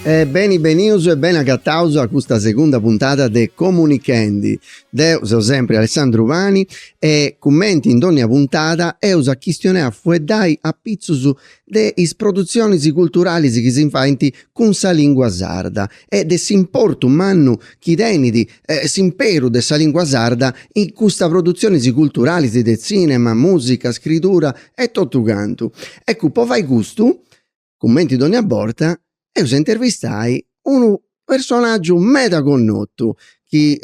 Benius e ben agattauso a questa seconda puntata de Comunichendi. Deu sono sempre Alessandro Vani e commenti in ogni puntata e usa questionare fuedai a pizzus de is produzioni culturali che si infatti con sa lingua sarda e de s'importo mannu chi denidi s'imperu de sa lingua sarda in questa produzioni culturali de cinema, musica, scrittura e tutto canto. Ecco, poi vai gusto, commenti d'ogni aborta. E io intervistai un personaggio meda connotto che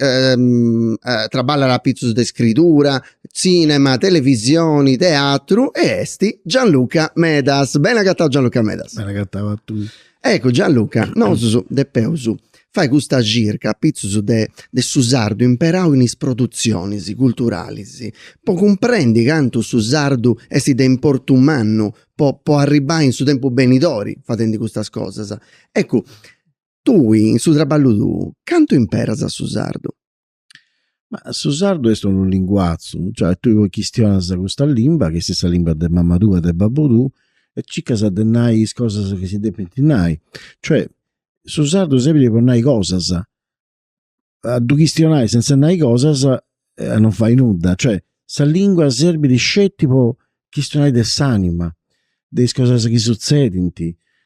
traballa la pizzus de scrittura, cinema, televisioni, teatro e esti Gianluca Medas. Ben agattato Gianluca Medas. Ben agattato a tu. Ecco Gianluca, nosu de peusu fai questa circa pizzus de su sardu imperau in is produzioni culturali. Po comprendi canto su sardu esti de importu mannu po arribare in su tempo benidori fatendo queste cose. Ecco, tu in su traballo tu canto imperas a su sardu? Ma su sardu è un linguazzo, cioè tu questionas questa lingua, che è stessa lingua de mamma tua e de babbo tu, e cicca sa denai cose che si depentinai, cioè su sardu serve per nai cosas, a du questionai senza nai cosas non fai nulla, cioè sa lingua serve di scetti po questionai de s'anima, de cose che succedono,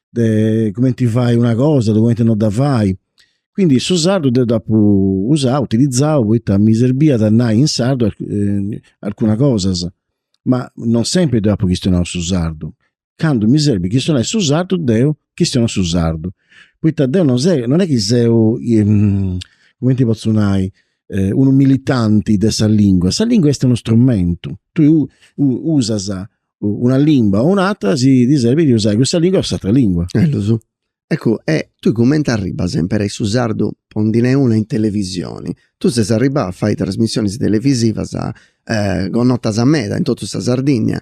de come ti fai una cosa, de come ti non da fai. Quindi su sardu devo dopo usare, utilizzare, poi mi serviva da nai in sardu alcune cose, ma non sempre dopo questionare su sardu. Quando mi serve questionare su sardu, devo questionare su sardu. Poi non è che sei come ti posso dire un militante di questa lingua. Questa lingua è uno strumento. Tu usa una lingua o un'altra, ti serve di usare questa lingua o quest'altra lingua. Lo so. Ecco, tu commenti arriba sempre su sardu pondine una in televisione. Tu sei arrivato a fare trasmissioni televisive con notas a meda in tutta questa Sardegna.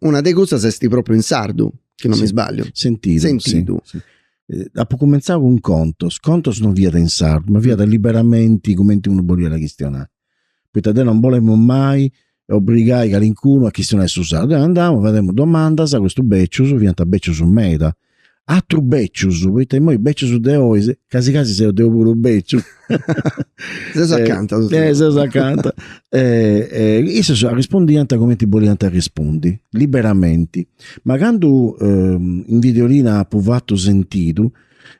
Una de queste sei proprio in sardu, che non mi sbaglio. Sentito. Sì. Dopo cominciare con contos non via da in sardo, ma via da liberamenti come uno vuole la questionare. Poi da non volevamo mai obbligare qualcuno a questionare su sardo. Andiamo, vediamo domanda a questo beccius, viene beccius su meta. Altro beccius, poi noi beccius de oggi, quasi se devo pure un beccius. Se s'accanta. Io rispondi come ti voglio rispondi, liberamenti. Ma quando in videolina ha provato sentito,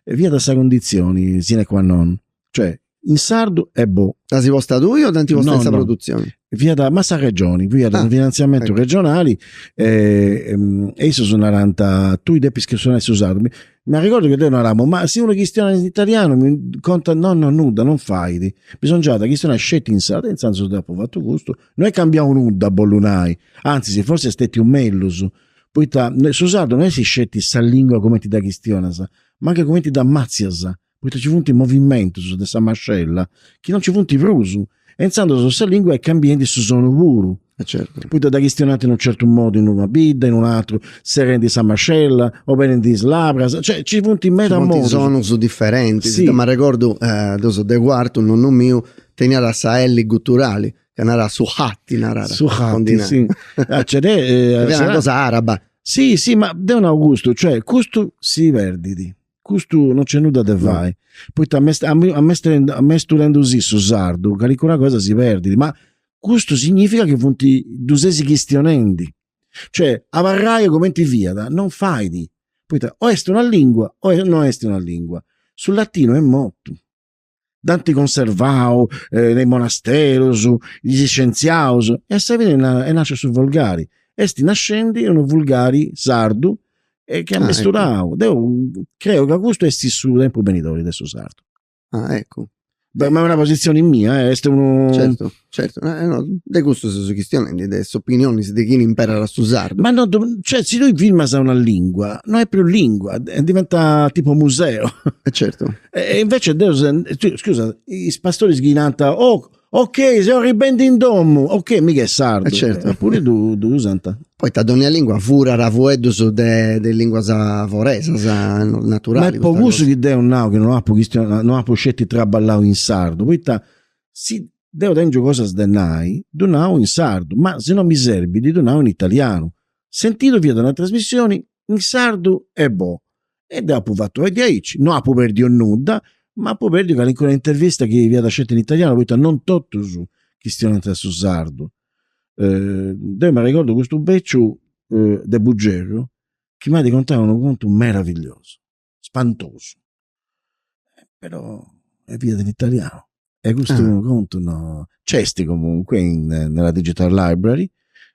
via da questa condizione, sine qua non. Cioè, in sardo è boh. La si posta tu o tanti vostra no. Produzione? Via da massa regioni, via da finanziamento regionali e sono 40 tu i depis che sono usati. Ma ricordo che noi non eravamo, ma se uno questiona in italiano mi conta no, nuda, non fai. Bisogna già da questione scetti in sardo, in senso dopo fatto gusto. Noi cambiamo nuda a bollunai, anzi se forse stetti un mellus. Poi su sardo non è si scetti sa lingua come ti da questione, ma anche come ti da mazzias. Poi ci funti in movimento su questa mascella, che non ci funti prusu. E insando su questa lingua e cambiando su sono puro. Certo. Poi da questionate in un certo modo in una bidda, in un altro se rendi sa mascella o bene di slabra, cioè ci punti in meta modo. Sono su differenti, sì. Ma ricordo doso de quarto un nonno mio tenia la saelli gutturali che era su hatti narara. Su hatti, sì. È una cosa araba. Sì, ma de un Augusto, cioè questo si perditi. Questo non c'è nulla da fare. Poi a me studendo così su sardo, che una cosa si perde, ma questo significa che funti dusesi questionendi. Cioè, a varrai come ti via, non fai di. Poi o è una lingua o non è una lingua. Sul latino è molto. Danti conservao, nei monasteri, gli scienziaus, e se vede e nasce su volgari. Esti nascendi uno vulgari sardo, e che ha mesturato. Credo che questo è su tempo benidori adesso sardo. Ecco. Beh, ma è una posizione mia, è uno... Certo. No, de questo sono questioni, delle opinioni di chi impara a usarlo. Ma no, cioè, se lui filma sa una lingua, non è più lingua, diventa tipo museo. Certo. E invece, scusa, i pastori sghinanta, ok, se ho ribendi in domo, ok, mica è sardo. Certo. Eppure tu usanta. Poi da ogni lingua fura ravoedus de lingua savoresa, naturali. Ma è poco che deo now che non ha scetti traballao in sardo. Poi si deo dengio cosa sdenai, donao in sardo, ma se non mi servi di donao in italiano. Sentito via da una trasmissione in sardo è boh. e dopo fatto vedere, non ha perso nulla, ma poi perdi che in un'intervista che vi ha lasciato in italiano, poi non tutto su questione su sardo. Mi ricordo questo beccio del Buggerro che mi ha raccontato un conto meraviglioso, spantoso, però è via dell'italiano. E questo conto no, c'è comunque nella Digital Library,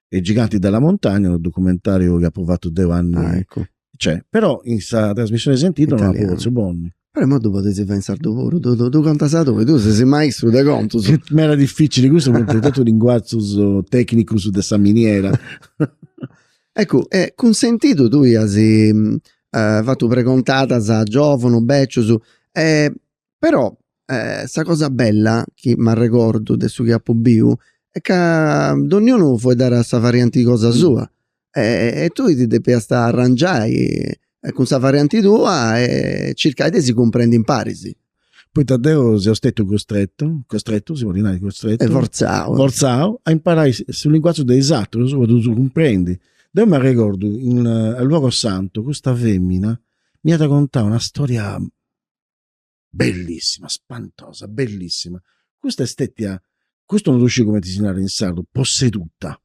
i Giganti della Montagna, un documentario che ha provato 2 anni. Ecco. C'è, però in questa trasmissione sentita non la posso buoni. Però mo tu potessi fare in sardo pure, tu cantas dove, tu sei maestro de conto. Ma era difficile, questo è tutto linguaggio tecnico su questa miniera. Ecco, consentito tu hai fatto precontata a giovane, beccio, però sta cosa bella che mi ricordo adesso che a Pobiu è che ognuno può dare a sta variante di cosa sua e tu ti devi stare arrangiare con questa variante tua e cercare di si comprendi in parisi. Poi Taddeo si è stato costretto, si vuol dire costretto, e forzato a imparare sul linguaggio dell'esatto, tu comprendi. Io mi ricordo al luogo santo questa femmina mi ha raccontato una storia bellissima, spantosa, bellissima. Questa estetica, questo non riuscivo come disegnare in sardo, posseduta.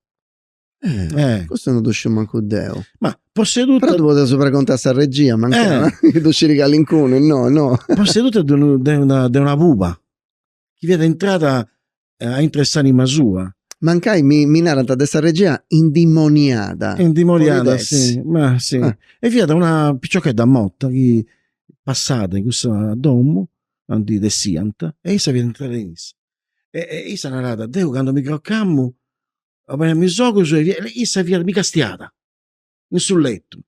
Questo non riuscivo manco Deo. Ma posseduta. Però tu potevi sopra a regia, mancava che tu ci regali in cuno, no. Posseduta di una buba che viene entrata a interessare in sua. Mancai mi narrata questa regia indimoniata. Indimoniata, sì, ma sì. E via da una picciochetta motta che passata in questo domo di Dessiant e essa viene entrata in essa. E essa narrata, Deo quando mi croccammo mi so e essa viene mi castiata sul letto.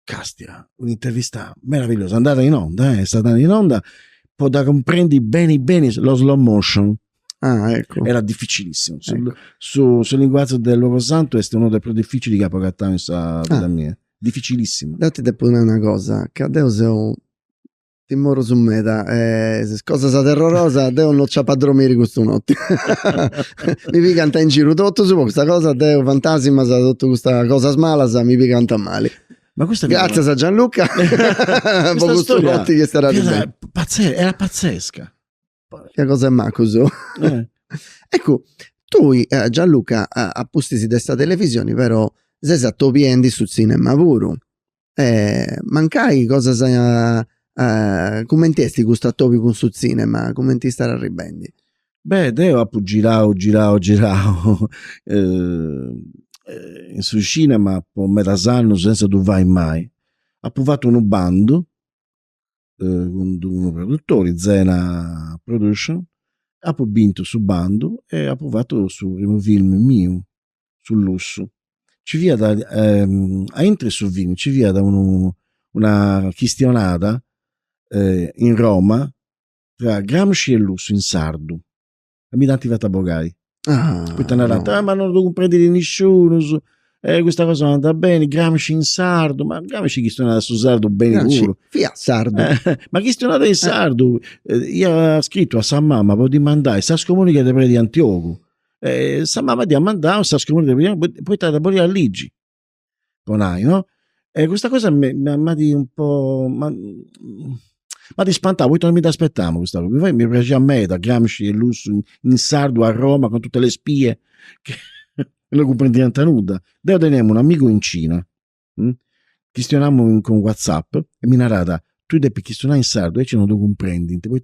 Castia, un'intervista meravigliosa, andata in onda, è stata in onda, può da comprendi bene lo slow motion. Ecco. Era difficilissimo. Sul linguaggio del Luogo Santo è uno dei più difficili che ha pagato in questa vita mia. Difficilissimo. Datti te pure una cosa, che adesso ti moro su meta, cosa terrorosa, Deo non c'ha padromiri questo notte. Mi picanta in giro tutto su questa cosa, Deo fantasima, tutta questa cosa smala, mi picanta male. Ma grazie a Gianluca per questo notte che starà era pazzesca. Che cosa è Macuso? Ecco, tu Gianluca a posti di questa televisione però sei stato piendi sul cinema pure. Mancai cosa commentisti questo topi con sul cinema, commenti stare a ribendi? Beh, Deo ha girato in su cinema per metà anno senza tu vai mai. Ha provato un bando con un produttore, Zena Production, ha vinto su bando e ha provato sul primo film mio, sul lusso. Ci via da a entri su film, ci via da una questionata in Roma tra Gramsci e Lusso in sardo. E mi danti vata bogai. Poi te ne ma non lo comprendere nessuno. Questa cosa non andava bene, Gramsci in sardo, ma Gramsci chi suonava su sardo bene puro. Fia sardo. Ma chi suonava in sardo? Io ho scritto a sa mamma, poi mandare, sa scomunica di predi Antioco. Sa mamma ti ha mandato, sa scomunica poi te la poi a Ligi. Ponai, no? Questa cosa mi ha di un po'... Ma ti spantavo, poi non mi aspettavo questa cosa. Mi piaceva a me, da Gramsci e Lusso in sardo a Roma con tutte le spie che non comprendiamo nulla. Deo teniamo un amico in Cina, questionammo con WhatsApp e mi narrata, tu devi questionare in sardo e ci non lo comprendi. Poi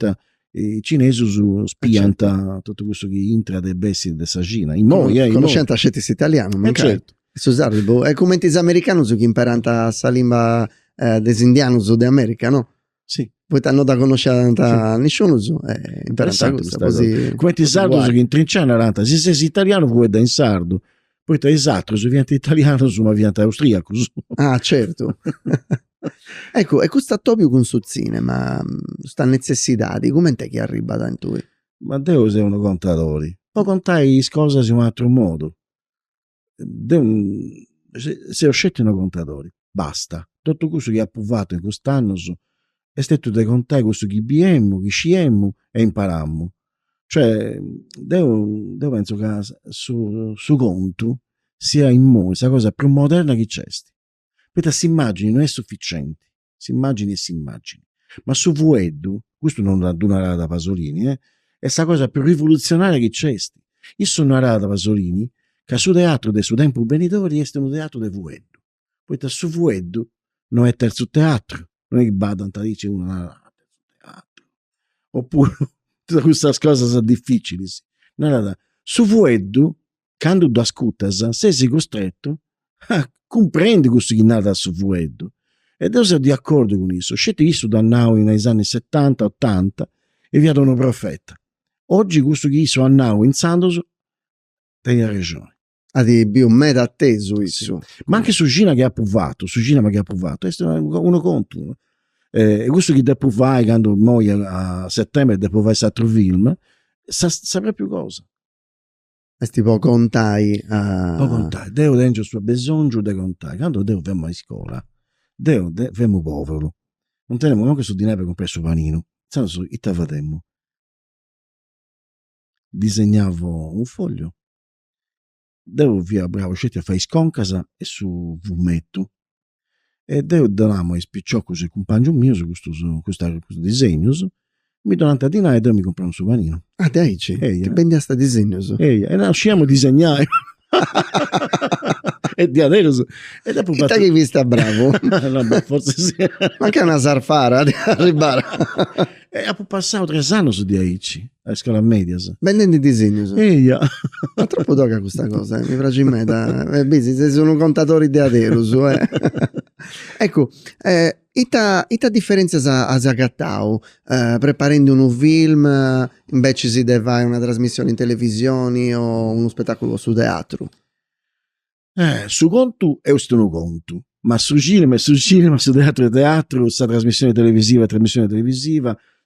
i cinesi spianta tutto questo che entra dei bessi della Cina. Conoscente a scetti italiano, ma certo. È come gli americani che imparano la lingua degli indiani di America, no? Sì. Poi hanno da conoscere nessuno, interessante così. Come ti sardo che in trinciana se sei italiano puoi da in sardo, poi ti esatto, se viene italiano su ma viene austriaco. Certo. Ecco, e questo topico con sul cinema, questa necessità di come è che arriva da in tu? Ma Deo sei uno contatore, può contare cose in un altro modo. Se ho scelto un contatore, basta. Tutto questo che ha provato in quest'anno è stato da contare questo che abbiamo, che sciemmo e imparammo. Cioè, devo penso che su conto sia in noi questa cosa più moderna che c'è. Questa immagine non è sufficiente. si immagini e si immagini. Ma su Vueddu, questo non è una rada da Pasolini, è la cosa più rivoluzionaria che c'è. Io sono una rada da Pasolini, che su teatro del suo tempo venitori è un teatro di Vueddu. Poi su Vueddu non è terzo teatro, non è che va a dice uno, no, terzo teatro. Oppure, tutte queste cose sono difficili. Sì. No. Su Vueddu, quando tu ascolti, sei costretto a comprendere questo che nada su Vueddu. Ed io sono di accordo con questo. Scete questo da now negli anni 70, 80 e via da una profeta. Oggi questo che sono a now in Santos, tiene ragione. Di più meta atteso isso. Sì. Ma anche su Gina che ha provato, questo è uno conto. E questo che dopo vai, quando noi a settembre dopo vai a altro film, saprà più cosa. È tipo contai. Contai, Deo dentro suo bisogno di contai. Quando Deo vemo a scuola, Deo vemo povero. Non teniamo neanche su dinero per comprare su panino. Senso, e te vedemmo. Disegnavo un foglio. Deo via bravo scetti a fare sconcasa e su fumetto. E Deo donamo a spicciò così compagno mio su questo disegno. Mi donante a dinare e Deo mi compra un souvenir. Ah, dai, che ben sta disegno. E noi usciamo a disegnare. E di adesso e dopo che vi sta bravo. No, forse sì. Ma che è una sarfara di arrivare. E ha passato 3 anni su di Aici a scuola media. Vendendo i disegni. Ma troppo tocca questa cosa, mi piace in me se sono contatori di aderos. Ecco, ita differenza a Zagattau, preparando un film invece si deve fare una trasmissione in televisione o uno spettacolo su teatro? Su conto è un conto, ma su cinema, su teatro, su trasmissione televisiva,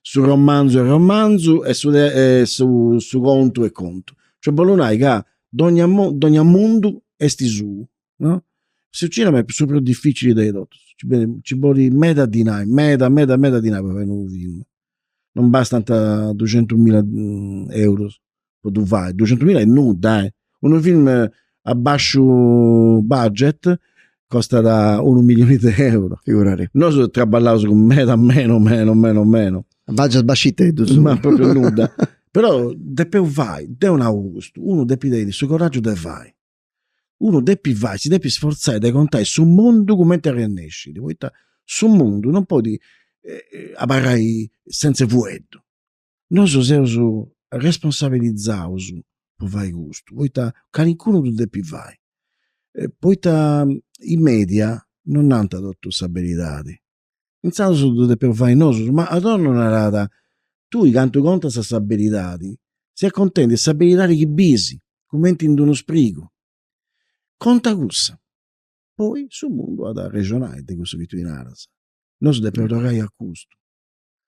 su romanzo è romanzo e su conto è conto. Cioè, Bolonai che ogni mondo è su, no? Su cinema è super difficile dai doti. Ci vuole meda dinai per fare un film. Non basta 200.000 euro. Tu vai, 200.000 è nuda, Un film a basso budget costa da 1 milione di euro. Figurare. Noi traballiamo con meno. A budget bascitto, ma proprio nuda. Però depe vai, de un augusto, uno depi dei su coraggio de vai. Uno depi vai, si depi sforzare di contare sul mondo come te riesci. Sul mondo non puoi abarrai senza vueto. Noi siamo responsabilizzati per fare gusto. Poi qualcuno tu depi vai. Poi i media non hanno dato queste abilità. In senso tu depi fare noi, ma adorno una rata. Tu quanto conta queste abilità, si accontenti di queste abilità che bisi, come in uno sprigo. Conta questa. Poi sul mondo ad regionale di questo che tu inaras. Non si deve otorare a questo.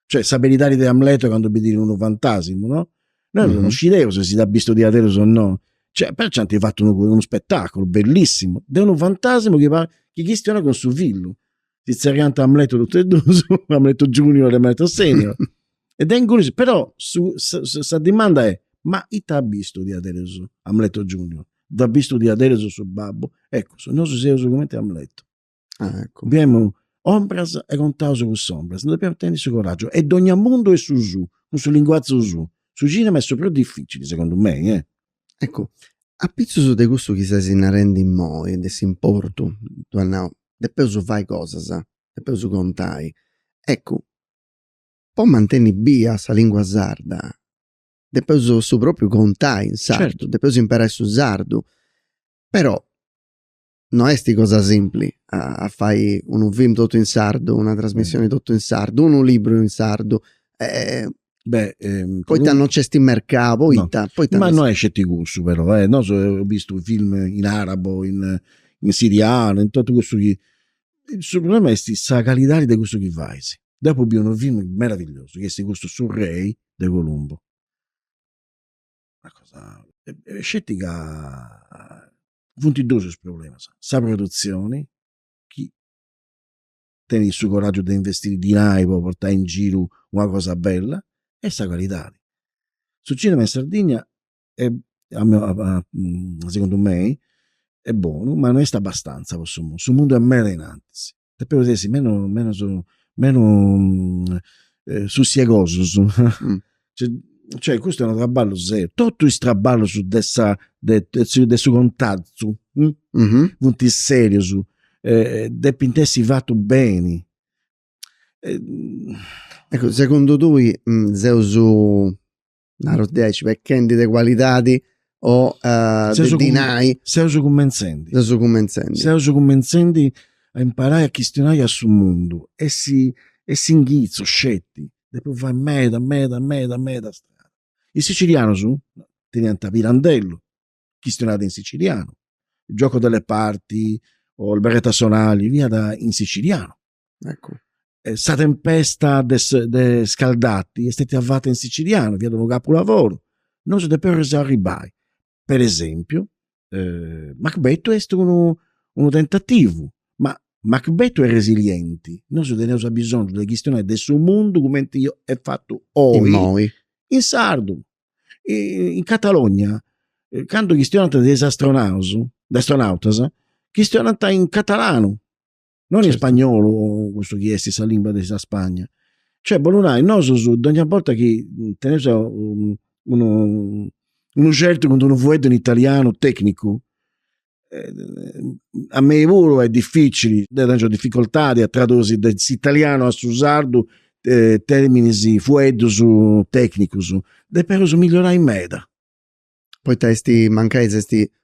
Cioè, s'abilità di Amleto quando vi dire un fantasimo, no? Noi non scegliamo se si dà visto di Aderos o no. Cioè, perciò hanno fatto uno spettacolo bellissimo. È un fantasimo che questiona con suo figlio. Si zerrianta Amleto tutte e due, Amleto Junior e Amleto Senior. Ed è ingolosito. Però, sa domanda è, ma chi ha visto di Aderos Amleto Junior? Da visto di Aderos su babbo? Ecco, noi siamo come Amleto. Ah, ecco. Abbiamo ombras e contato con sombras. Non dobbiamo tenere su coraggio. E ogni mondo è su, con suo linguaggio su. Su cinema è più difficile, secondo me. Ecco, a pizzo di questo che si inarendi in moi, e si importo, depois fai cosa, depois contai. Ecco, può mantenere via sa lingua sarda, depois su proprio contai in sardo, certo. Depois imparare su sardo, però non è sti cosa semplice a fare un film tutto in sardo, una trasmissione tutto in sardo, un libro in sardo. Poi non c'è sti mercato, ma non è scetticusso però, no, ho visto film in arabo, in siriano, in tutto questo che il problema è la qualità di questo che fai. Dopo abbiamo un film meraviglioso che è questo sul Re di Colombo, una cosa scettica, punti due sul problema, sa produzione, chi tiene il suo coraggio di investire di per portare in giro una cosa bella e sa qualità. Sul cinema in Sardegna è, secondo me è buono, ma non è abbastanza. Sul mondo è meno in anzi. Per vedere meno meno sussiegosos. Mm. Cioè, questo è un traballo serio. Tutto il traballo su dessa de su contatto, Mhm. punti serio su depintessi fatto bene. Ecco, secondo tu, Zeus Narodeci, vecchendi de qualitadi o de dinai, Seuso convincenti. Zeus convincenti. Seuso convincenti a imparare a questionare su mondo e si inghizzo, scetti. Dopo fai meda strada. Il siciliano su, diventa pirandello, questionate in siciliano. Il gioco delle parti o il berretta sonali, via da in siciliano. Ecco. Sta tempesta de scaldati è stata fatta in siciliano, via da un capolavoro. Non si deve arrivare. Per esempio, Macbeth è uno tentativo, ma Macbeth è resiliente. Non si deve bisogno di questione del suo mondo come io è fatto oggi. In sardo, in Catalogna, quando questionate degli astronautas, questionate in catalano, non in spagnolo, questo che è la lingua della Spagna. Cioè, Bolonai, noi ogni volta che tenete uno certo quando uno fumetto in italiano tecnico, a me pure è difficile, ho difficoltà a tradurre dall'italiano a sardo termini fumetto su tecnico, però su migliorare in meda. Poi testi mancai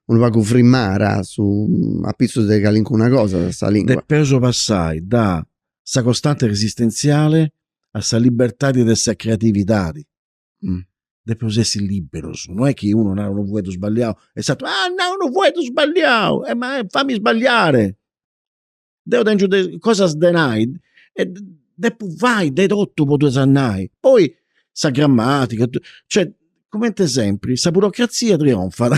un vago frimmara su a pizzo di una cosa sta lingua. De peso passai da sa costante resistenziale a sa libertà di essa creatività. De posessi libero, non è che uno non vuole sbagliato è stato non vuoi sbagliato ma fammi sbagliare devo dentro cosa sdenai e dopo vai de tutto potuto sannai poi sa grammatica cioè come sempre sa burocrazia trionfa.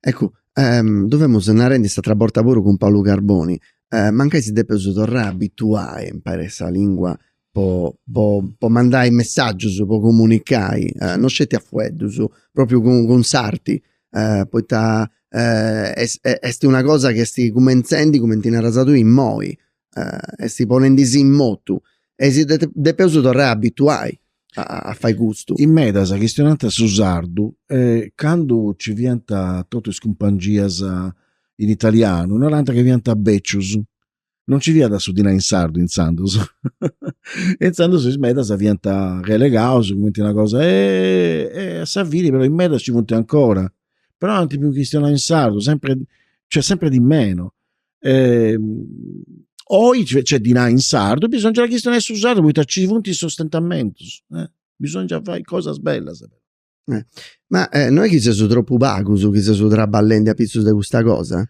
Ecco, dovremmo sanare sta traborta pure con Paolo Carboni, mancai si deve tornare a abituare a imparare questa lingua può mandare messaggi, può comunicare, non scetti a fueddu, proprio con sarti, poi è una cosa che sti comenzendi come ti narrato in moi, e si ponendisi in motu, e si deve tornare a abituare a fare gusto. In meda sa questionante su sardu, quando ci vienta tutto scumpangias in italiano, un'altra che vienta beccius, non ci via da sudina in sardo in Sandos. In Sandos in meda sa vienta relegaus, come una cosa e a Savini però in meda ci vuole ancora. Però non ti più questione in sardo, sempre di meno. Poi c'è di là in sardo, bisogna la questione su sardo, poi ci vuole sostentamento. Bisogna fare cose belle. Ma non è che sei troppo vago su che sei traballendo a pizzo di questa cosa?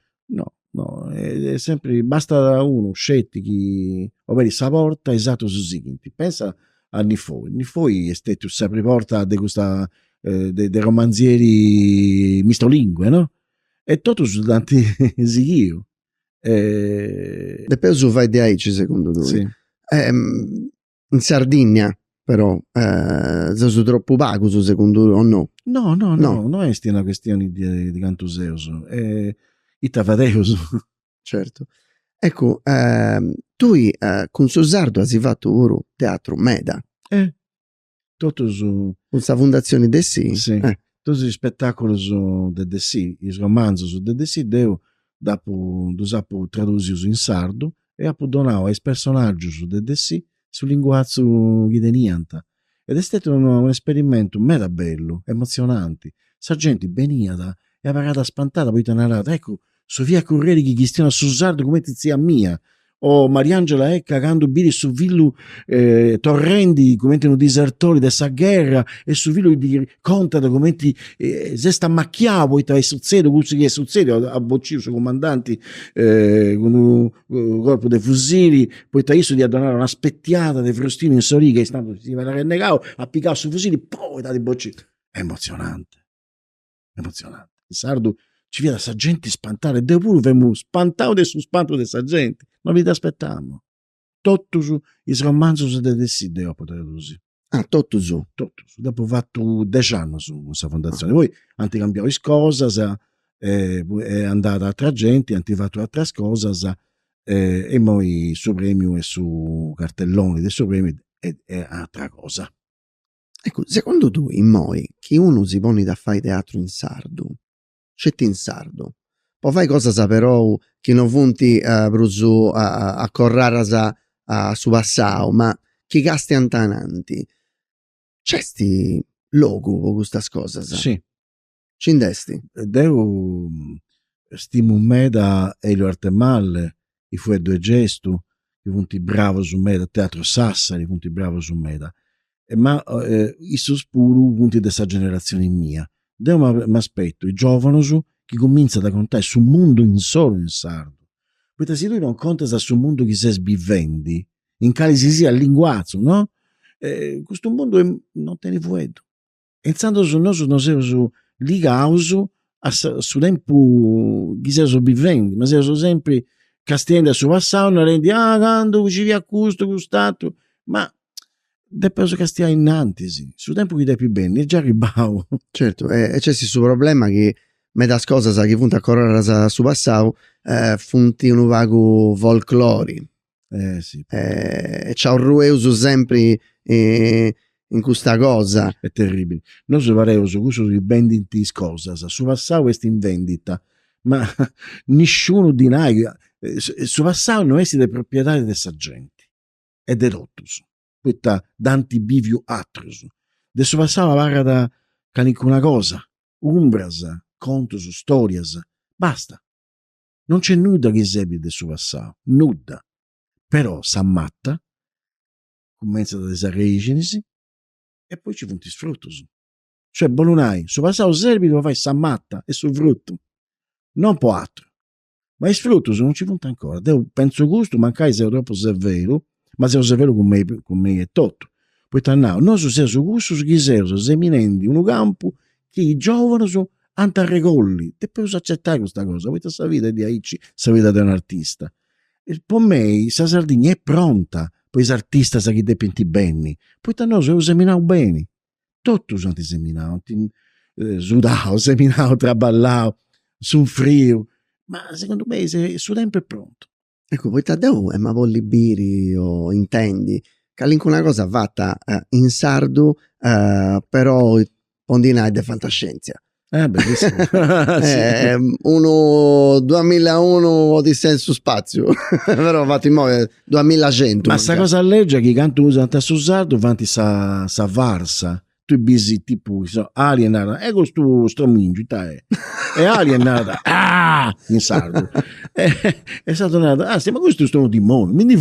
No, è sempre, basta uno scettichi, ovvero sa porta esatto su seguenti. Pensa a Nifoi è stato sempre porta di questa dei romanzieri mistrolingue, no? E tutto su tanti io. E poi su vai di Aici secondo te? Sì. In Sardegna però sei troppo vago secondo te o no? No, non è una questione di cantuseus, è itavadeus. Certo. Ecco, tu con Susardo hai fatto ora teatro Meda. Tutto su questa fondazione de sì. Tutti gli spettacoli su de sì, i romanzi su de sì, devo dopo tradursi in sardo e appo donato ai personaggi su de sì sul linguaggio ghidenianta. Ed è stato un esperimento mega bello, emozionante. Sa gente veniva e ha pagata spantata, poi narrata, ecco, Sofia Corrieri che questiona su sardo come zia mia. O Mariangela cagando biri su villu torrendi come un disertori dessa guerra e su villu di contano come se sta macchiavo e tra succede questo che succede a boccino su comandanti con un corpo dei fucili poi tra di donare una spettiata dei frustini in soriga e stanno si va a renegare a piccare su fucili poi da di boccino emozionante il sardo ci viene da gente spantare de pure vemu spantato de su spanto de sa gente non vi aspettiamo tutto su i romanzi su de desidero poter così tutto su dopo fatto 10 anni su questa fondazione poi hanno cambiato cose è andata altra gente hanno fatto altre cose e poi su premio e su cartelloni del suo premio è altra cosa. Ecco, secondo tu, in moi, chi uno si pone da fare teatro in sardo, scetti in sardo, poi fai cosa saperò che non funti brusu a corrarasa a su passao, ma chi casti antananti, c'è sti logo con questa cosa, Sì, ci indesti? devo stimo me da Elio Artemalle, i fu e due gestu, i punti bravo su me da Teatro Sassari, i punti bravo su me da ma i sospuru punti dessa generazione mia. Devo mi aspetto i giovani che cominciano a contare sul mondo in solo in sardo. Perché se tu non conta sul mondo che si sbivendi, in cali si sia linguazzo, no? Questo mondo non te ne vedo. Pensando su noi, su ligauso su tempo che si sbivendi, ma si sono sempre castiende su passato, non rendi, quando ci via questo, stato, ma depois che stia innanzi, su tempo che dai più bene, è già ribau. Certo, e c'è questo problema che metà cosa sa che funti a correre su passao, funti un vago folclori. Sì. E c'ha un rueuso sempre in questa cosa. È terribile. Noi si pareva su questo di venditi cose, su passao è in vendita, ma nessuno di noi, su passao non è dei proprietari di questa gente, è dei rottus. Questa danti biviu atrus. Adesso passava parla da canicuna cosa, umbras, contos, storias, basta. Non c'è nulla che sebi adesso passava, nulla. Però s'ammatta, comincia da desarregenisi e poi ci punti sfruttus. Cioè, bolunai, su passato serbi dove fai s'ammatta e sul frutto. Non po' altro. Ma i sfruttus non ci punta ancora. Devo, penso gusto, mancai se troppo severo, ma se severo con me è tutto. Poi tornare, noi su gusto su chi seminenti un campo che i giovani sono antarregolli. E poi accettare questa cosa. Poi questa vita di Aici, questa vita di un artista. E per me, questa Sardegna è pronta. Poi gli artisti sa che dipinti bene. Poi noi siamo seminati bene. Tutti sono seminati. Sudao, seminao, traballao, soffrio. Ma secondo me su tempo è pronto. Ecco, poi Taddeo ma volli biri o intendi che una cosa fatta in sardo, però ondina è de fantascienza. Bellissimo. Uno 2001 Odissea su spazio, però fatto in modo 2100. Ma sta cosa legge che canto usano su sardo vanti sa varsa. Tu bisi tipo alienata, questo sto mingi, è alienata, in sardo. È stato nato, sì, ma questo è sto dimone, quindi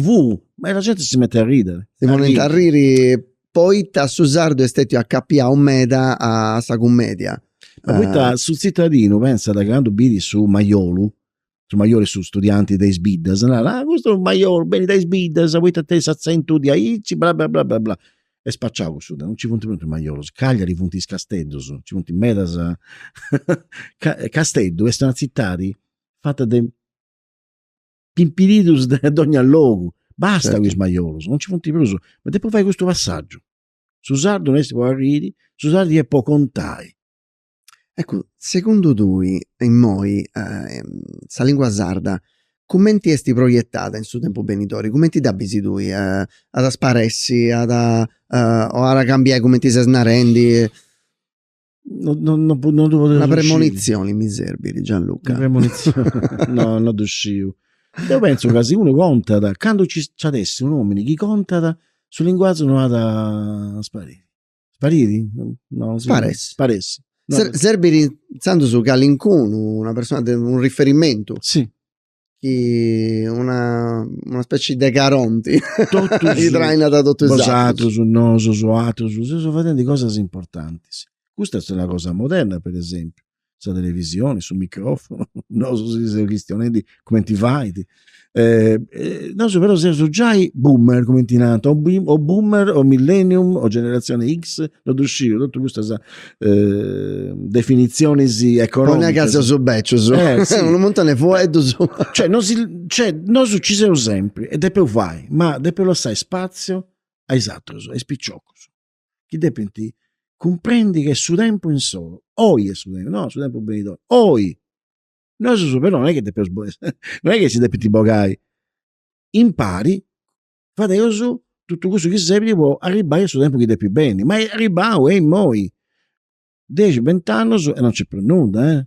ma la gente si mette a ridere. Si mette a ridere, poi su sardo è stato a capire un meda a sta commedia. Ma poi sul cittadino, pensa, da quando bidi su Maiolo su studianti dei sbiddas, questo è un Maiolo, bene dai sbiddas, poi te s'accento di aici, bla bla bla bla bla. E spacciavo su, non ci punti più Maiolo, Cagliari punti Castello, ci punti Medas, Castello, è una città fatta di pimpiritus di ogni luogo, basta Certo. questo Maiolo, non ci punti più su, ma dopo fai questo passaggio, su sardo non si può arrivare, su sardo è può contare. Ecco, secondo lui, in moi, sa lingua sarda, come ti esti proiettata in suo tempo benitori? Come ti dabisi lui? Ad asparessi, o a cambiare come ti sei snarendi? Non devo Una premonizione, mi servi di Gianluca. Una premonizione, no, non uscivo. Io penso che se uno conta, quando ci adesso un uomo che conta sul linguaggio non ha da sparire. Spariti? No, sparessi. No. Serbi pensando su Calincun, una persona, un riferimento. Sì. Una specie di Caronti che traina da tutto il altro su noso, su altro, sono facendo cose importanti. Sì. Questa è una cosa moderna, per esempio, sulla televisione, sul microfono, no, su questioni come ti vai. No, però se già i boomer come ti nato, o boomer o millennium o generazione X, non uscire tutte queste definizioni economiche. Poi a casa su beccio, sì. un montone fuori cioè non ci siamo sempre e dopo vai, ma dopo lo sai spazio hai esatto, è spicciocco. Chi dipende comprendi che su tempo in solo, oi è su tempo, no, su tempo benedetto, oi. Noi su però non è che non è che si deve ti bogai. impari, fate su tutto questo che serve può arrivare sul tempo che dei più bene, ma arrivavo e moi 10-20 anni e non c'è più nulla,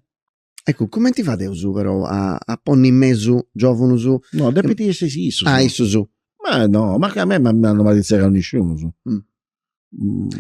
Ecco, come ti fate su però a porre in mezzo giovani su? No, depende se isso. Ah, isso su. Ma no, ma che a me mi hanno malizzato nessuno su.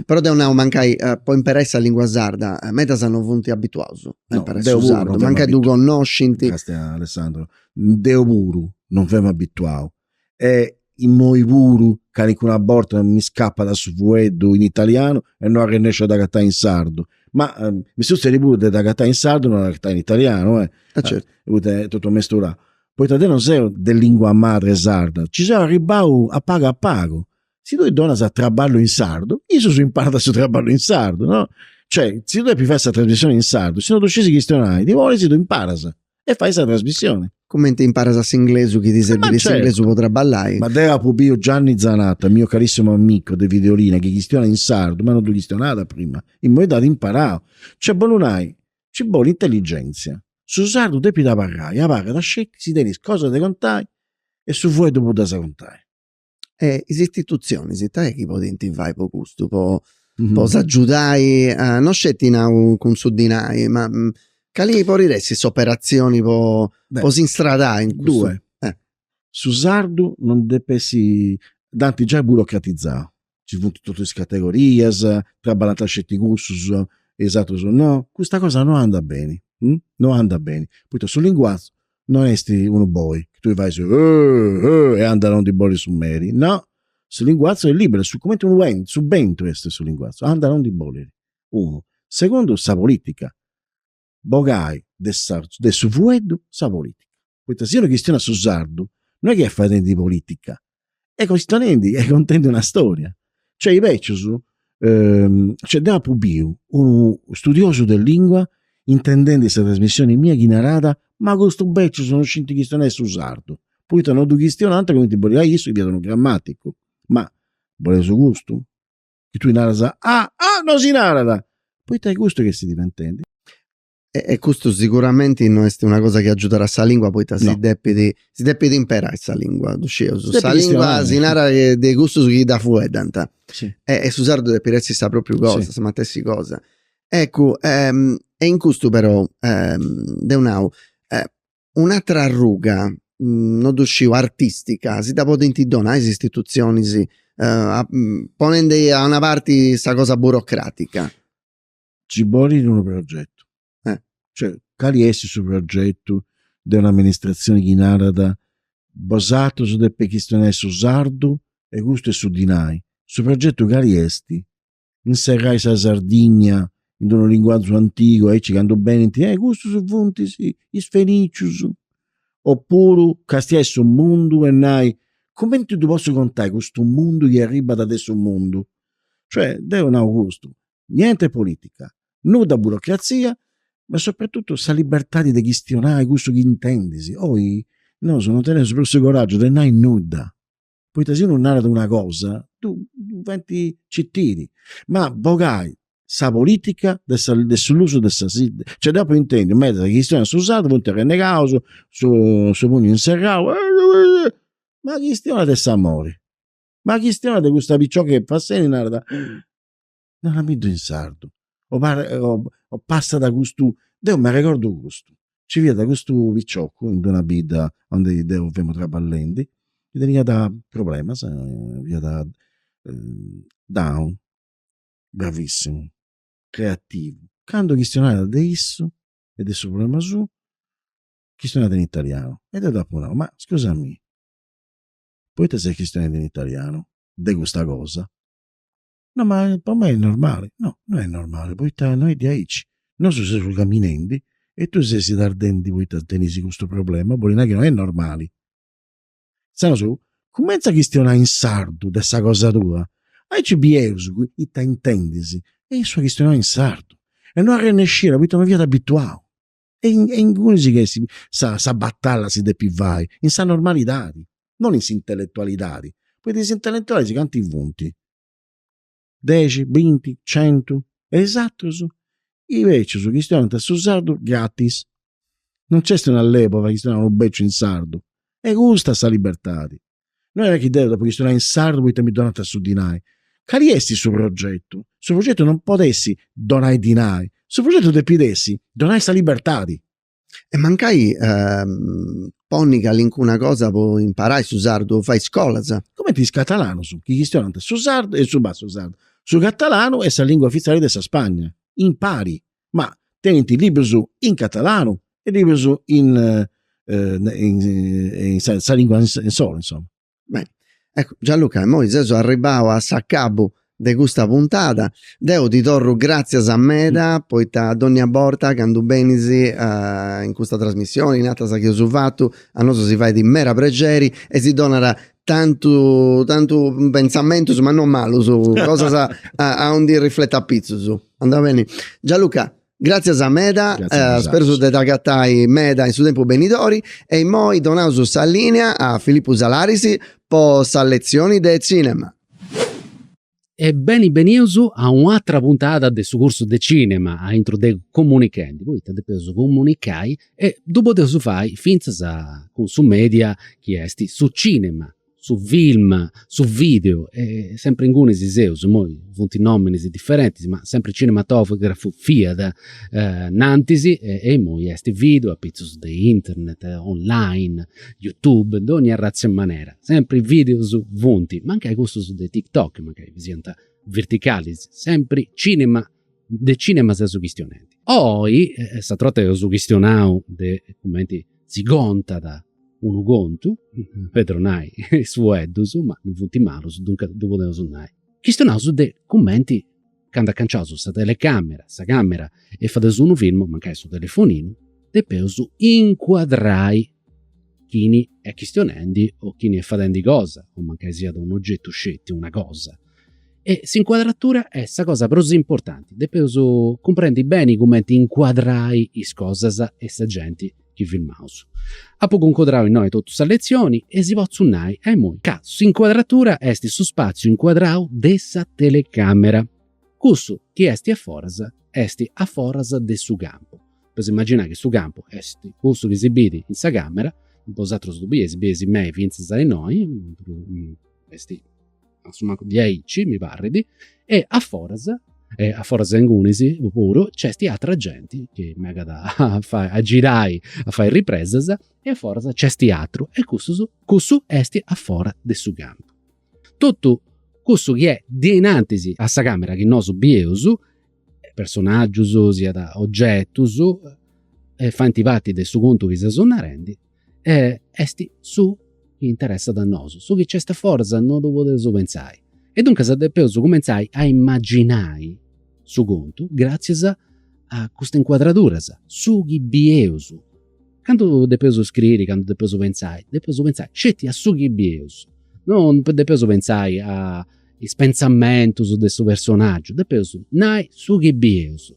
Però da una mancai poi imparare la lingua sarda, meta sono venuti abituati a imparare deo su puru sardo, non manca vemo tu conosci. Alessandro, deo puru non vemo abituato. E in moi puru, che con una volta mi scappa da su fueddo in italiano e non riesce da cattare in sardo. Ma mi sono stati pure da cattare in sardo non da cattare in italiano, Certo. Tutto mesturato. Poi te non sei di lingua madre sarda, ci sono arrivato a pago. Se tu donna sa traballo in sardo, io sono imparato su traballo in sardo, no? Cioè, se tu devi fare questa trasmissione in sardo, se non tu scesi questionari, ti vuole se tu impara e fai questa trasmissione. Come ti impara a inglese, chi ti serve di certo. inglese potrà ballare. Ma deva pubio Gianni Zanatta, mio carissimo amico di Videolina, che questiona in sardo, ma non tu questionata prima, in modo da imparare. Cioè, bolunai, ci vuole intelligenza. Su sardo devi da parlare, a paga da scetti, si devi cosa da contare e su voi dopo da contare. Le istituzioni, si te chi può vai po' gusto, può aggiudare, non scetti con suddinai, ma cali può riresti operazioni può si instradare in questo. Due. Su sardo non deve si danti già burocratizzato. Ci sono tutte le categorie, trabalata scetti gustus, esatto, no, questa cosa non anda bene. Non anda bene. Poi sul linguaggio non esti uno boy, che tu vai su e andano di bolli su meri. No, sul linguaggio è libero, su come tu vai, su bento este sul linguaggio, andano di bolli. Uno. Secondo, sa politica. Bogai de su vuedo sa politica. Poi se una questione su sardo, non è che fa di politica, è costituendo, è contento una storia. Cioè, invece su, c'è da Pubiu, un studioso della lingua, intendendo questa trasmissione mia chi narrata, ma questo beccio sono scinti che stanno su sardo. Poi hanno due questionanti come ti voleva io, io vedono grammatico. Ma vuole su gusto? Che tu narra non si narra. Poi hai gusto che si diventende. E questo sicuramente non è una cosa che aiuterà a lingua, poi si deve imparare questa lingua. Questa lingua si narra di gusto su chi da fuori, sì. E su sardo deve essere sta proprio cosa, sì. Ma stessi cosa. Ecco, e in questo però, un'altra ruga, non uscivo artistica, si da potenti donare alle istituzioni, ponendo a una parte questa cosa burocratica. Ci vuole in un progetto. Cioè, quali è sul progetto dell'amministrazione che narra basato su delle questioni su sardo e gusto e su dinai. Sul progetto quali esti? Inserrai sa Sardegna in un linguaggio antico e ci canto bene gusto su punti sì, is fenicius oppure castia su un mondo e nai come tu posso contare questo mondo che arriva da adesso un mondo? Cioè, deve un augusto, niente politica, nuda burocrazia, ma soprattutto sa libertà di questionare questo che intendisi. Poi, no, sono tenuto per questo coraggio, non hai nuda. Poi se non narra una cosa, tu diventi cittiri. Ma bogai, sa politica dell'uso dessa cioè dopo intendi, mettere la questione su usato, punto renegato, su pugno inserrato, ma questione dell'amore. Ma questione di questa picciò che fa se narra, non la metto in sardo. O passa da questo, devo mi ricordo questo, ci via da questo picciocco in una vita dove devo fare traballenti, e veniva da problema, via da down, bravissimo, creativo. Quando questionare adesso, ed è il problema su, questionate in italiano, ed è dopo no, ma scusami, poi te sei questionato in italiano, di questa cosa? No, ma per me è normale. No, non è normale. Poi noi di aici. Non so se sono camminando e tu sei si ardenti poi ti tenisi questo problema, vuol dire che non è normale. Sanno su, comincia a questionare in sardo dessa cosa tua. Aici bieus, e ti intendisi. E io sono questionare in sardo. E non a rinescire, poi mi via da abituato. E in cui si che sa battaglia si depivai, in sa normalità, non in intellettualità. Poi di intellettuali si canti i punti. 10, 20, 100, esatto su. Invece su questione su sardo gratis. Non c'è una all'epoca che stiano un beccio in sardo. E gusta sta libertà. non è che dopo che sono in sardo poi mi donate a su di noi. Cari essi sul progetto non potessi donare di noi, sul progetto te pidessi donare sta libertà di. E mancai ponni che una cosa può imparare su sardo, fai scuola, sa? Come ti catalano su chi questionante su sardo e su basso sardo. Su catalano è la lingua ufficiale della Spagna. Impari, ma tenti libri su in catalano e libri su in sa lingua in solo, insomma. Beh, ecco, Gianluca, mo adesso arrivavo a Saccabo di questa puntata, devo ti torro grazie a Meda, poi a Donnia Borta, che andu benisi in questa trasmissione, in altra sa che ho fatto, a noi si fa di mera pregeri e si donara tanto pensamento, ma non male, su cosa a un di rifletta a pizzo su. Andava bene. Gianluca, grazie a Meda, spero che ti agattai Meda in suo tempo benidori e moi donato sa linea a Filippo Salarisi per sa lezioni de cinema. E beniusu a un'altra puntata del suo corso di cinema a intro de comunicandi. Voi avete preso comunicai e dopo te su fai finza con su media che esti su cinema, su film, su video e sempre in gune si seus, moi funti nomini differenti, ma sempre cinematografo fiat nantisi e moi esti video a pizzus di internet, online, YouTube, d'ogni razza e maniera, sempre video su funti, ma anche questo su dei TikTok, magari visianta verticali, sempre cinema, de cinema su questionenti. Poi sa trotta su questionau de commenti si gonta da uno conto, Pedro nai su Eddus, ma non funti malus, dunque dopo devo suonai. Questionau su dei commenti che hanno canciato su sta telecamera, sta camera, e fate su un film, mancai su telefonino, de peusu inquadrai chi è questionendi o chi è facendo cosa, o mancai sia da un oggetto scetti, una cosa. E s'inquadratura è sta cosa così importante, de peusu comprendi bene come ti inquadrai is cosas e sa gente chi filmaus. A poco inquadrau in noi tutte le lezioni e si pozzunai e moi cazzo inquadratura esti su spazio inquadrau dessa telecamera. Cussu chi esti a foras de su campo. Per immaginare che su campo esti cussu che si vede in sa camera, un po' altro su biesi me finza sai noi, esti insomma 10 mi pare di, e a foras Engunisi pure c'è sti altra gente che magari a girai a fare riprese e a forza c'è sti altro e cussu esti a fora del suo campo. Tutto questo che è dinantisi a sa camera che non subieusu personaggi sia da oggetti fa intivati del suo conto che si sono rendi esti su che interessa da noso su che c'è sta forza non dovete pensare. E dunque se depeso cominciai a immaginare su conto grazie a questa inquadratura su chi bieusu. Quando depeso scrivere, quando depeso pensare, scetti a su chi bieusu. Non depeso pensare a pensamenti su questo personaggio, depeso nai su chi bieusu.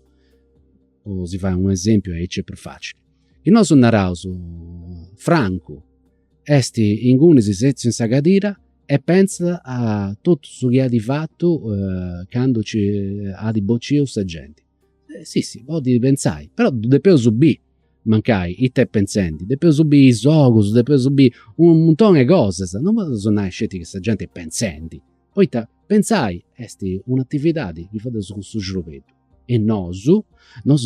O si fa un esempio e c'è più facile. Il nostro narauso Franco esti in cui si sezzo in sagadira e pensa a tutto su che ha di fatto quando ha di boccio sta gente. Sì, ho di pensare, però devo subire, mancai, i te pensanti, devo subire i sogos, devo subire un montone di cose, non posso suonare scetti che sta gente pensenti. Poi pensai, esti un'attività che fate su questo giovedì, e nosu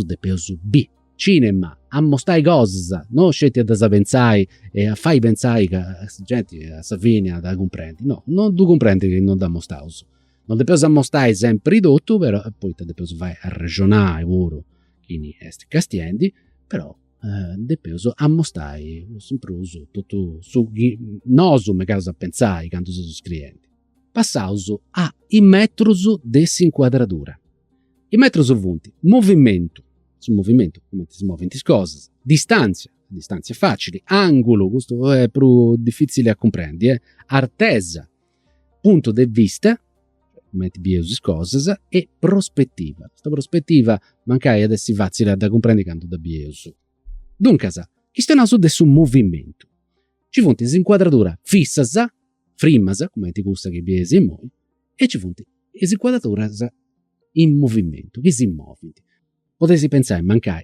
devo subire. Cinema, a mostrare cose, non scetti a pensare e a fai pensare che la gente a Savinia da comprendi. No, non tu comprendi che non da mostrare. Non devi mostrare sempre tutto, però poi te devi vai a ragionare pure chi esti castiendi, però devi a mostrare sempre uso tutto su noso me caso a pensare quando sono scriventi. Passauso a i metros dell'inquadratura. I metros vunti, movimento. Sul movimento, come si muovono le cose, distanze facili, angolo, questo è più difficile a comprendere, artesa, punto di vista, come ti biusi cose, e prospettiva. Questa prospettiva mancai adesso facile da comprendere quando da biusi. Dunque, chi sta su movimento? Ci fonti inquadratura fissa, frimasa, come ti gusta che biesi in noi, e ci fonti inquadratura in movimento, che si muovono. Potessi pensare, mancai,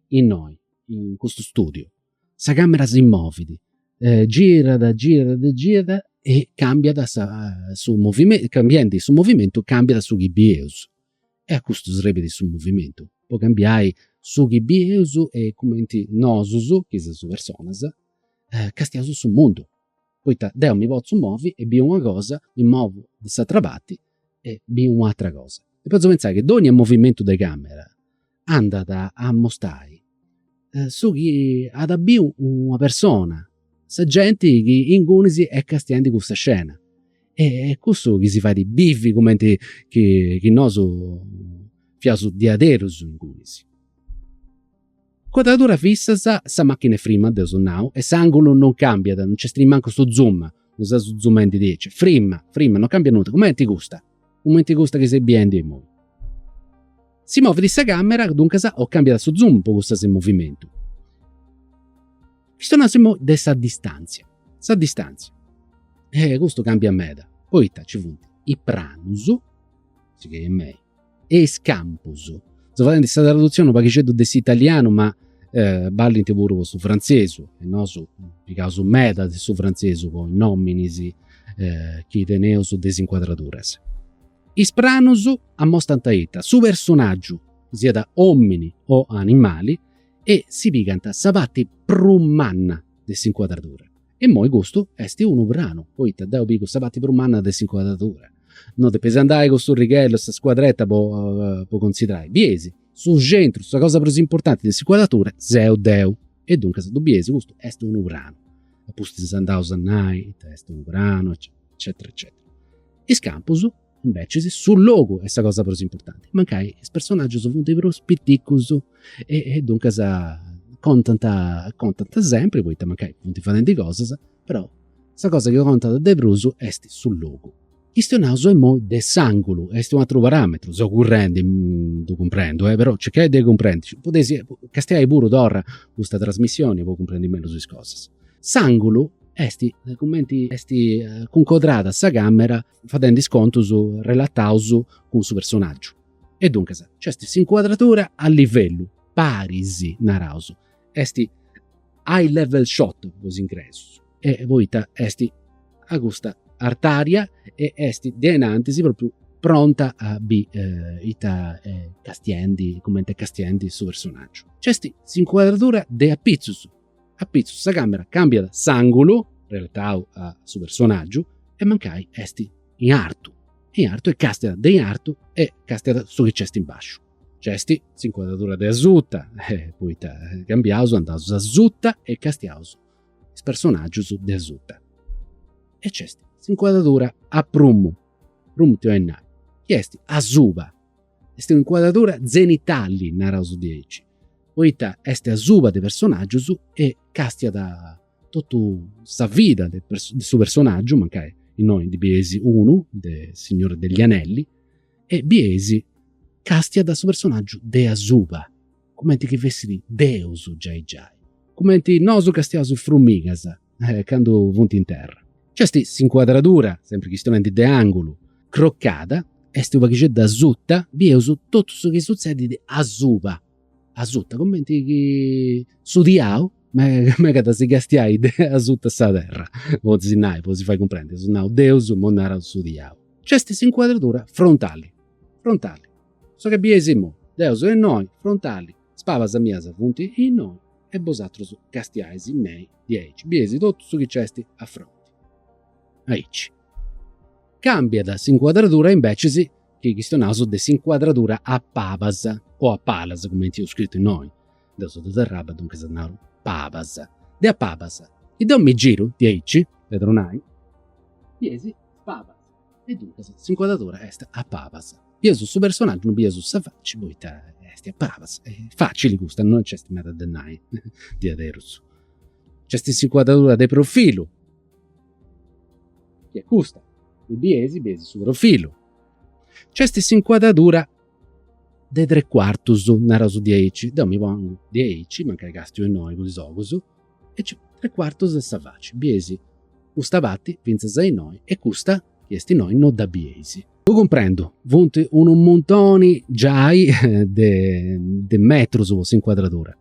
in noi, in questo studio, sa camera si immobili, gira e cambia da su movimento, cambiando su movimento cambia da su gibieus. E a questo srebbe su movimento. Può cambiare su gibieus e commenti nosus, che sono su personas, castiaso sul mondo. Poi deo mi posso muovi e bi una cosa, mi muovo di satravati e bi un'altra cosa. E posso pensare che ogni movimento di camera anda a mostrare su chi ad abbi una persona, sa gente che in Gunisi è castiando questa scena. E questo che si fa di biffi come che noso fiaso di aderus in Gunisi. Quadratura fissa sa macchina frima del now e s'angolo non cambia, non c'è manco sto zoom, non sa su zoom di 10. Frima, non cambia nulla. Come ti gusta? Come ti gusta che sei bien di muovi? Si muove di sta camera, dunque o cambia da su zoom, poi gusta in movimento. Questo nasimo de sa distanza. Questo cambia a meda. Poi ci vundi i pranus, si che è me, e scampus. Sto facendo questa traduzione perché c'è dell'italiano, ma balli in tevuro su francese, e non su meda su francese, con nominis che teneo su desinquadraturas. Is pranus ammostano su personaggio, sia da uomini o animali, e si piganta savati prummanna desinquadratura. E moi gusto esti uno brano, poi te deo bigo savati prummanna desinquadratura. Non te pesi andare con sto righello, sta squadretta può considerare. Biesi, su centro, sta cosa più importante dell'inquadratura, zeo deu. E dunque se tu biesi, questo esti uno brano. Appusti se andao sannai, esti uno brano, eccetera, eccetera. E scampus, invece, sul logo è sta cosa più importante. Mancai, il personaggio sono venuti spitticus e dunque contanta sempre, poi te mancai non ti fa niente cose, però sta cosa che conta de bruso esti sul logo. Questo naso è mo de sangolo, esti un altro parametro, so currendi, tu comprendo, però cercai di comprendere. Potesi castiai pure d'ora questa trasmissione, poi comprendi meglio le cose. Sangolo esti commenti concodrata sa camera facendo sconto su relataus con su personaggio. E dunque c'è questa inquadratura a livello parisi narauso. Esti high level shot vos ingressus. E voi esti a gusta artaria e esti denantisi proprio pronta a castiendi, commenti castiendi su personaggio. C'è questa inquadratura de appizzus. Appizzus sa camera cambia da sangolo relatau a su personaggio e mancai esti in artu. In artu e castia de in artu e castia su che c'esti in bascio. C'esti s'inquadratura de azutta, poi cambiauso andauso a zutta e castiauso il personaggio su de azutta. E c'esti s'inquadratura a prumu ti ho innai. Chiesti a zuba. Esti un'inquadratura zenitali narauso 10. Poi esti a zuba de personaggio su e castia da tutto sa vita del suo personaggio, mancai in noi di Biesi 1, del Signore degli Anelli, e Biesi castia da suo personaggio de Azuba, come che vessi di Deus giai, come noso castia su frumigas, quando vunti in terra. C'è s'inquadratura, sempre questione di angolo, croccata, esti una che da zutta, biesu tutto ciò che succede di Azuba. Azutta, commenti che studiao, ma che si castiai de azutta sa terra. Posi si fai comprendere, su nao Deus monara studiao. C'è questa inquadratura frontali. So che biesimo, Deus e noi, frontali, spavas a miasa punti in noi, e bosatro su castiaisi mei 10. Biesi tutto su che c'esti a fronte. Aici. Cambia da s'inquadratura invece che questo naso de s'inquadratura a pavas o a palas, come ti ho scritto in noi. Deus de terraba, dunque sanaro pavas. De a pavas. E da mi giro 10, vedronai. Biesi pavas. E dunque s'inquadratura est a pavas. Biesu su personaggio non biesu sa facci, poi esti a pavas. Facili gusta, non c'è stimata dennai di aderus. C'è s'inquadratura de profilo. Che gusta. I biesi su profilo. C'è questa inquadratura de 3/4 naraso 10. Da mi vanno 10, manca castio e noi così sogosu. E c'è 3/4 de savaci. Biesi ustavati, vinza in noi, e custa chiesti noi non da biesi. Io comprendo, vunti un montoni giai de metro su questa inquadratura.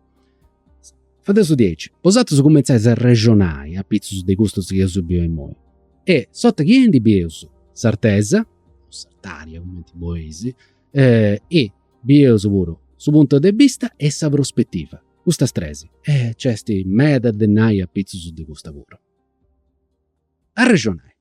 Fate su 10. Posato su come sai regionai a pizzo dei gusti che io subio in noi. E sotto chi di bieus sartesa, o sartaria come ti boesi, e bieus pure su punto di vista e sa prospettiva. Questa stresi. E c'è sti meda denai a pizzo su di questo lavoro. A ragionare.